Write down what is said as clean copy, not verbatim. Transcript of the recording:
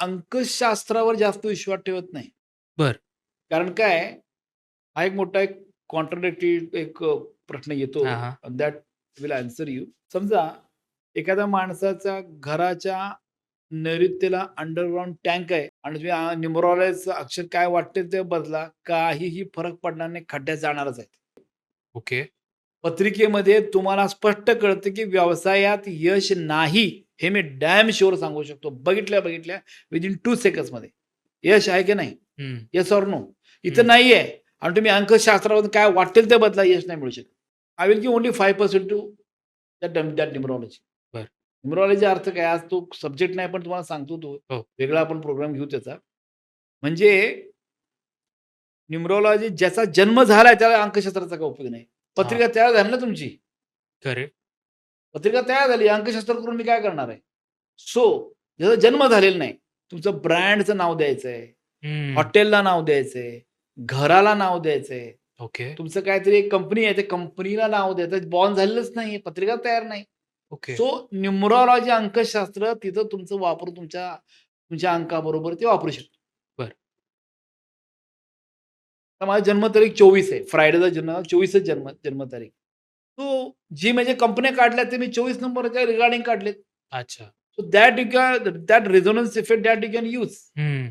अंकशास्त्रावर जास्त विश्वास ठेवत नाही. बर कारण काय आहे, हा एक मोठा एक कॉन्ट्राडिक्टरी एक प्रश्न येतो. हां, हां. That will answer you. समजा एखाद्या माणसाच्या घराच्या नैऋत्येला अंडरग्राउंड टँक आहे आणि तुम्ही न्यूमरॉलॉजीचं अक्षर काय वाटते ते बदला, काहीही फरक पडणार नाही, खड्ड्यात जाणारच आहे. ओके. पत्रिकेमध्ये तुम्हाला स्पष्ट कळतं, की व्यवसायात यश नाही, हे मी डॅम शुअर सांगू शकतो. बघितल्या विदिन 2 सेकंड्समध्ये. यश आहे की नाही? हं, येस ऑर नो? इथं हं. नाहीये आणि तुम्ही अंकशास्त्रावरून काय वाटेल ते बदला, यश नाही मिळू शकत. I will give only 5% to that numerology. बरं. न्यूमरॉलॉजी अर्थ काय? आज तो सब्जेक्ट नाही, पण तुम्हाला सांगतो तो. हो. वेगळा आपण प्रोग्राम घेऊ त्याचा. म्हणजे न्यूमरॉलॉजी ज्याचा जन्म झालाय त्याला अंकशास्त्राचा काही उपयोग नाही. हां. पत्रिका तयार झाली ना तुमची. करेक्ट. पत्रिका तयार झाली, अंकशास्त्र करून मी काय करणार आहे? सो ज्याचा जन्म झालेला नाही, तुमचं ब्रँडचं नाव द्यायचंय, हं. हॉटेलला नाव द्यायचंय, घराला नाव द्यायचंय. ओके, तुमचं काहीतरी एक कंपनी आहे, त्या कंपनीला नाव द्यायचं. बॉर्न झालेलंच नाहीये, पत्रिका तयार नाही. ओके. सो न्यूमरॉलॉजी अंकशास्त्र तिथं तुमचं वापरून तुमच्या तुमच्या अंकाबरोबर ते वापरू शकतो. बरं. तर माझा जन्मतारीख 24 आहे. फ्रायडेचा जन्म 24च जन्मतारीख. तो जी म्हणजे कंपन्या काढल्या ते मी 24 नंबरच्या रिगार्डिंग काढलेत. अच्छा. So that you can that resonance effect that you can use. हं.